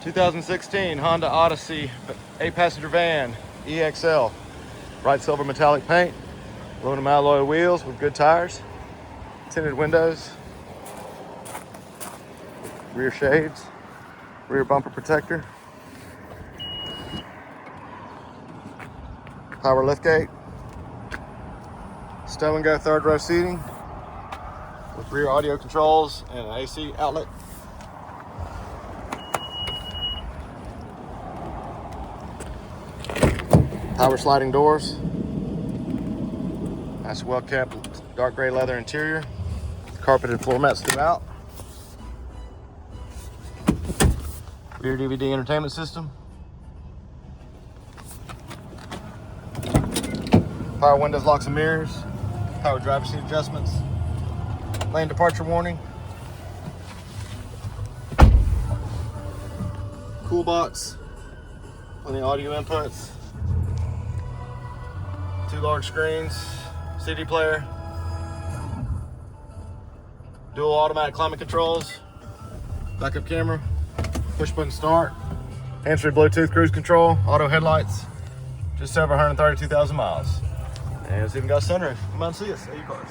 2016 Honda Odyssey 8-passenger van EXL. Bright silver metallic paint, aluminum alloy wheels with good tires, tinted windows, rear shades, rear bumper protector, power liftgate, stow and go third row seating with rear audio controls and an AC outlet. Power sliding doors. Nice well kept dark gray leather interior. Carpeted floor mats throughout. Rear DVD entertainment system. Power windows, locks and mirrors. Power driver's seat adjustments. Lane departure warning. Cool box. Plenty of audio inputs. 2 large screens, CD player, dual automatic climate controls, backup camera, push button start, hands-free Bluetooth cruise control, auto headlights, just over 132,000 miles. And it's even got a sunroof. Come out and see us at U-Cars.